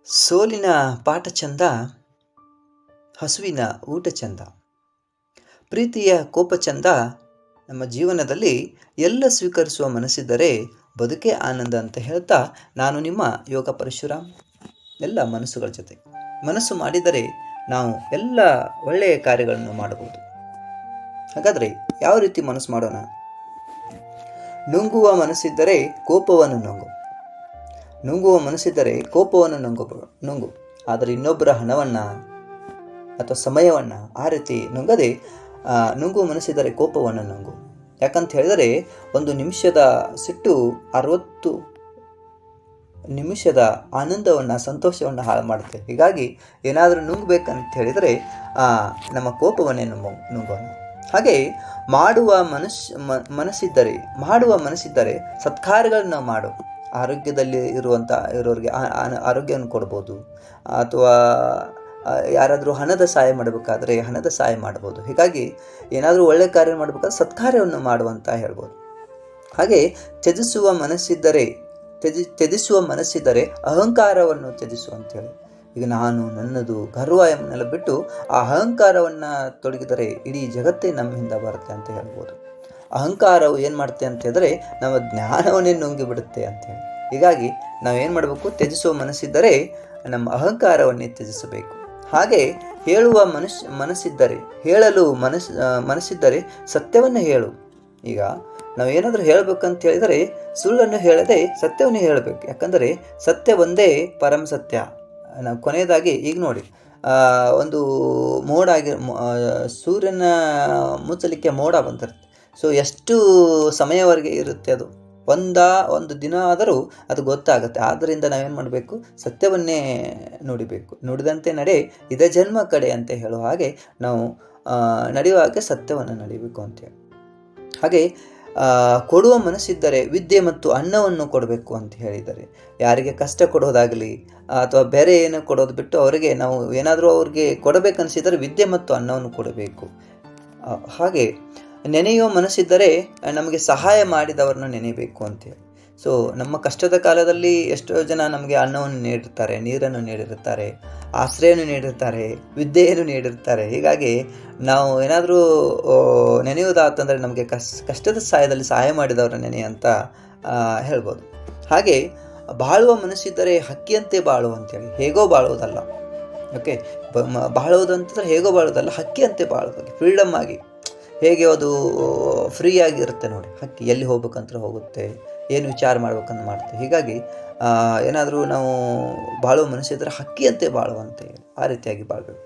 ಸೋಲಿನ ಪಾಠ ಚಂದ, ಹಸುವಿನ ಊಟ ಚಂದ, ಪ್ರೀತಿಯ ಕೋಪ ಚಂದ. ನಮ್ಮ ಜೀವನದಲ್ಲಿ ಎಲ್ಲ ಸ್ವೀಕರಿಸುವ ಮನಸ್ಸಿದ್ದರೆ ಬದುಕೇ ಆನಂದ ಅಂತ ಹೇಳ್ತಾ, ನಾನು ನಿಮ್ಮ ಯೋಗ ಪರಶುರಾಮ್. ಎಲ್ಲ ಮನಸ್ಸುಗಳ ಜೊತೆ ಮನಸ್ಸು ಮಾಡಿದರೆ ನಾವು ಎಲ್ಲ ಒಳ್ಳೆಯ ಕಾರ್ಯಗಳನ್ನು ಮಾಡಬಹುದು. ಹಾಗಾದರೆ ಯಾವ ರೀತಿ ಮನಸ್ಸು ಮಾಡೋಣ? ನುಂಗುವ ಮನಸ್ಸಿದ್ದರೆ ಕೋಪವನ್ನು ನುಂಗುವ ಮನಸ್ಸಿದ್ದರೆ ಕೋಪವನ್ನು ನುಂಗು. ಆದರೆ ಇನ್ನೊಬ್ಬರ ಹಣವನ್ನು ಅಥವಾ ಸಮಯವನ್ನು ಆ ರೀತಿ ನುಂಗದೆ ನುಂಗುವ ಮನಸ್ಸಿದ್ದರೆ ಕೋಪವನ್ನು ನುಂಗು. ಯಾಕಂತ ಹೇಳಿದರೆ ಒಂದು ನಿಮಿಷದ ಸಿಟ್ಟು 60 ನಿಮಿಷದ ಆನಂದವನ್ನು, ಸಂತೋಷವನ್ನು ಹಾಳು ಮಾಡುತ್ತೆ. ಹೀಗಾಗಿ ಏನಾದರೂ ನುಂಗಬೇಕಂತ ಹೇಳಿದರೆ ನಮ್ಮ ಕೋಪವನ್ನೇ ನುಂಗೋಣ. ಹಾಗೆ ಮಾಡುವ ಮನಸ್ಸಿದ್ದರೆ ಸತ್ಕಾರ್ಯಗಳನ್ನು ಮಾಡು. ಆರೋಗ್ಯದಲ್ಲಿ ಇರೋರಿಗೆ ಆರೋಗ್ಯವನ್ನು ಕೊಡ್ಬೋದು, ಅಥವಾ ಯಾರಾದರೂ ಹಣದ ಸಹಾಯ ಮಾಡಬೇಕಾದ್ರೆ ಹಣದ ಸಹಾಯ ಮಾಡ್ಬೋದು. ಹೀಗಾಗಿ ಏನಾದರೂ ಒಳ್ಳೆಯ ಕಾರ್ಯ ಮಾಡಬೇಕಾದ್ರೆ ಸತ್ಕಾರ್ಯವನ್ನು ಮಾಡುವಂತ ಹೇಳ್ಬೋದು. ಹಾಗೆ ತ್ಯಜಿಸುವ ಮನಸ್ಸಿದ್ದರೆ ಅಹಂಕಾರವನ್ನು ತ್ಯಜಿಸು ಅಂತೇಳಿ. ಈಗ ನಾನು, ನನ್ನದು, ಗರ್ವ ಎಂಬನ್ನೆಲ್ಲ ಬಿಟ್ಟು ಆ ಅಹಂಕಾರವನ್ನು ತೊಡಗಿದರೆ ಇಡೀ ಜಗತ್ತೇ ನಮ್ಮಿಂದ ಬರುತ್ತೆ ಅಂತ ಹೇಳ್ಬೋದು. ಅಹಂಕಾರವು ಏನು ಮಾಡುತ್ತೆ ಅಂತ ಹೇಳಿದ್ರೆ ನಮ್ಮ ಜ್ಞಾನವನ್ನೇ ನುಂಗಿ ಬಿಡುತ್ತೆ ಅಂತೇಳಿ. ಹೀಗಾಗಿ ನಾವೇನು ಮಾಡಬೇಕು? ತ್ಯಜಿಸುವ ಮನಸ್ಸಿದ್ದರೆ ನಮ್ಮ ಅಹಂಕಾರವನ್ನೇ ತ್ಯಜಿಸಬೇಕು. ಹಾಗೆ ಹೇಳುವ ಹೇಳಲು ಮನಸ್ಸಿದ್ದರೆ ಸತ್ಯವನ್ನು ಹೇಳು. ಈಗ ನಾವೇನಾದರೂ ಹೇಳಬೇಕಂತ ಹೇಳಿದರೆ ಸುಳ್ಳನ್ನು ಹೇಳದೆ ಸತ್ಯವನ್ನು ಹೇಳಬೇಕು. ಯಾಕಂದರೆ ಸತ್ಯ ಒಂದೇ ಪರಮ ಸತ್ಯ. ನಾವು ಕೊನೆಯದಾಗಿ ಈಗ ನೋಡಿ, ಒಂದು ಸೂರ್ಯನ ಮುಚ್ಚಲಿಕ್ಕೆ ಮೋಡ ಬಂದಿರುತ್ತೆ. ಸೊ ಎಷ್ಟು ಸಮಯವರೆಗೆ ಇರುತ್ತೆ ಅದು? ಒಂದು ದಿನ ಆದರೂ ಅದು ಗೊತ್ತಾಗುತ್ತೆ. ಆದ್ದರಿಂದ ನಾವೇನು ಮಾಡಬೇಕು? ಸತ್ಯವನ್ನೇ ನುಡಿಬೇಕು. ನುಡಿದಂತೆ ನಡೆ ಇದೇ ಜನ್ಮ ಕಡೆ ಅಂತ ಹೇಳುವ ಹಾಗೆ ನಾವು ನಡೆಯುವಾಗ ಸತ್ಯವನ್ನು ನಡಿಬೇಕು ಅಂತೇಳಿ. ಹಾಗೆ ಕೊಡುವ ಮನಸ್ಸಿದ್ದರೆ ವಿದ್ಯೆ ಮತ್ತು ಅನ್ನವನ್ನು ಕೊಡಬೇಕು ಅಂತ ಹೇಳಿದ್ದಾರೆ. ಯಾರಿಗೆ ಕಷ್ಟ ಕೊಡೋದಾಗಲಿ ಅಥವಾ ಬೇರೆ ಏನೋ ಕೊಡೋದು ಬಿಟ್ಟು ಅವರಿಗೆ ನಾವು ಏನಾದರೂ ಅವ್ರಿಗೆ ಕೊಡಬೇಕನ್ನಿಸಿದರೆ ವಿದ್ಯೆ ಮತ್ತು ಅನ್ನವನ್ನು ಕೊಡಬೇಕು. ಹಾಗೆ ನೆನೆಯುವ ಮನಸ್ಸಿದ್ದರೆ ನಮಗೆ ಸಹಾಯ ಮಾಡಿದವರನ್ನು ನೆನೆಯಬೇಕು ಅಂತೇಳಿ. ಸೊ ನಮ್ಮ ಕಷ್ಟದ ಕಾಲದಲ್ಲಿ ಎಷ್ಟೋ ಜನ ನಮಗೆ ಅನ್ನವನ್ನು ನೀಡಿರ್ತಾರೆ, ನೀರನ್ನು ನೀಡಿರ್ತಾರೆ, ಆಶ್ರಯವನ್ನು ನೀಡಿರ್ತಾರೆ, ವಿದ್ಯೆಯನ್ನು ನೀಡಿರ್ತಾರೆ. ಹೀಗಾಗಿ ನಾವು ಏನಾದರೂ ನೆನೆಯುವುದಾತಂದರೆ ನಮಗೆ ಕಷ್ಟದ ಸಹಾಯದಲ್ಲಿ ಸಹಾಯ ಮಾಡಿದವರ ನೆನೆ ಅಂತ ಹೇಳ್ಬೋದು. ಹಾಗೆ ಬಾಳುವ ಮನಸ್ಸಿದ್ದರೆ ಹಕ್ಕಿಯಂತೆ ಬಾಳು ಅಂತೇಳಿ. ಹೇಗೋ ಬಾಳುವುದಲ್ಲ. ಓಕೆ, ಬಾಳುವುದಂತಂದ್ರೆ ಹೇಗೋ ಬಾಳುವುದಲ್ಲ, ಹಕ್ಕಿಯಂತೆ ಬಾಳುವುದು, ಫ್ರೀಡಮ್ ಆಗಿ. ಹೇಗೆ ಅದು ಫ್ರೀಯಾಗಿರುತ್ತೆ ನೋಡಿ, ಹಕ್ಕಿ ಎಲ್ಲಿ ಹೋಗ್ಬೇಕಂತ ಹೋಗುತ್ತೆ, ಏನು ವಿಚಾರ ಮಾಡ್ಬೇಕಂತ ಮಾಡುತ್ತೆ. ಹೀಗಾಗಿ ಏನಾದರೂ ನಾವು ಬಾಳುವ ಮನಸ್ಸಿದ್ದರೆ ಹಕ್ಕಿಯಂತೆ ಬಾಳುವಂತೆ ಆ ರೀತಿಯಾಗಿ ಬಾಳಬೇಕು.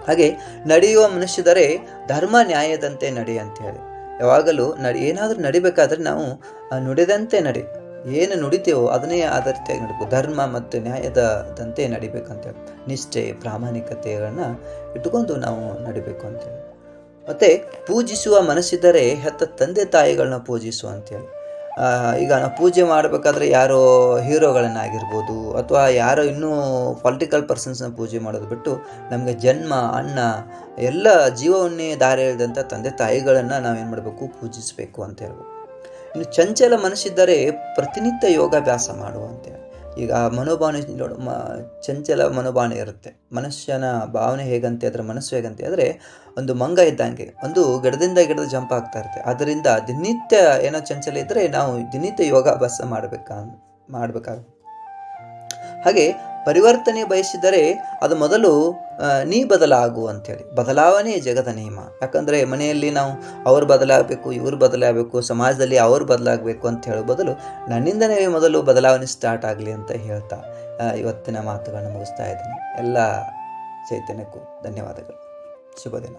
ಹಾಗೆ ನಡೆಯುವ ಮನಸ್ಸಿದ್ದರೆ ಧರ್ಮ ನ್ಯಾಯದಂತೆ ನಡೆ ಅಂತ ಹೇಳಿ. ಯಾವಾಗಲೂ ಏನಾದರೂ ನಡಿಬೇಕಾದ್ರೆ ನಾವು ನುಡಿದಂತೆ ನಡಿ. ಏನು ನುಡಿತೇವೋ ಅದನ್ನೇ ಆದ ರೀತಿಯಾಗಿ ನಡಿಬೇಕು. ಧರ್ಮ ಮತ್ತು ನ್ಯಾಯದಂತೆ ನಡಿಬೇಕಂತೇಳಿ. ನಿಷ್ಠೆ, ಪ್ರಾಮಾಣಿಕತೆಗಳನ್ನ ಇಟ್ಟುಕೊಂಡು ನಾವು ನಡಿಬೇಕು ಅಂತೇಳಿ. ಮತ್ತು ಪೂಜಿಸುವ ಮನಸ್ಸಿದ್ದರೆ ಹೆತ್ತ ತಂದೆ ತಾಯಿಗಳನ್ನ ಪೂಜಿಸು ಅಂತೇಳಿ. ಈಗ ನಾವು ಪೂಜೆ ಮಾಡಬೇಕಾದ್ರೆ ಯಾರೋ ಹೀರೋಗಳನ್ನಾಗಿರ್ಬೋದು ಅಥವಾ ಯಾರೋ ಇನ್ನೂ ಪೊಲಿಟಿಕಲ್ ಪರ್ಸನ್ಸ್ನ ಪೂಜೆ ಮಾಡೋದು ಬಿಟ್ಟು ನಮಗೆ ಜನ್ಮ, ಅನ್ನ, ಎಲ್ಲ ಜೀವವನ್ನೇ ದಾರಿ ಎಳೆದಂಥ ತಂದೆ ತಾಯಿಗಳನ್ನು ನಾವೇನು ಮಾಡಬೇಕು? ಪೂಜಿಸಬೇಕು ಅಂತ ಹೇಳ್ಬೇಕು. ಇನ್ನು ಚಂಚಲ ಮನಸ್ಸಿದ್ದರೆ ಪ್ರತಿನಿತ್ಯ ಯೋಗಾಭ್ಯಾಸ ಮಾಡುವಂತೆ. ಈಗ ಮನೋಭಾವನೆ ಚಂಚಲ ಮನೋಭಾವನೆ ಇರುತ್ತೆ. ಮನುಷ್ಯನ ಭಾವನೆ ಹೇಗಂತೆ, ಅದರ ಮನಸ್ಸು ಹೇಗಂತೆ ಅಂದರೆ ಒಂದು ಮಂಗ ಇದ್ದಂಗೆ, ಒಂದು ಗಿಡದಿಂದ ಗಿಡದ ಜಂಪ್ ಆಗ್ತಾ ಇರುತ್ತೆ. ಆದ್ದರಿಂದ ದಿನನಿತ್ಯ ಏನೋ ಚಂಚಲ ಇದ್ದರೆ ನಾವು ದಿನನಿತ್ಯ ಯೋಗಾಭ್ಯಾಸ ಮಾಡಬೇಕಾಗುತ್ತೆ. ಹಾಗೆ ಪರಿವರ್ತನೆ ಬಯಸಿದರೆ ಅದು ಮೊದಲು ನೀ ಬದಲಾಗು ಅಂಥೇಳಿ. ಬದಲಾವಣೆ ಜಗದ ನಿಯಮ. ಯಾಕಂದರೆ ಮನೆಯಲ್ಲಿ ನಾವು ಅವ್ರು ಬದಲಾಗಬೇಕು, ಇವ್ರು ಬದಲಾಗಬೇಕು, ಸಮಾಜದಲ್ಲಿ ಅವ್ರು ಬದಲಾಗಬೇಕು ಅಂತ ಹೇಳೋ ಬದಲು ನನ್ನಿಂದನೇ ಮೊದಲು ಬದಲಾವಣೆ ಸ್ಟಾರ್ಟ್ ಆಗಲಿ ಅಂತ ಹೇಳ್ತಾ ಇವತ್ತಿನ ಮಾತುಗಳನ್ನು ಮುಗಿಸ್ತಾ ಇದ್ದೀನಿ. ಎಲ್ಲ ಚೈತನ್ಯಕ್ಕೂ ಧನ್ಯವಾದಗಳು. ಶುಭ ದಿನ.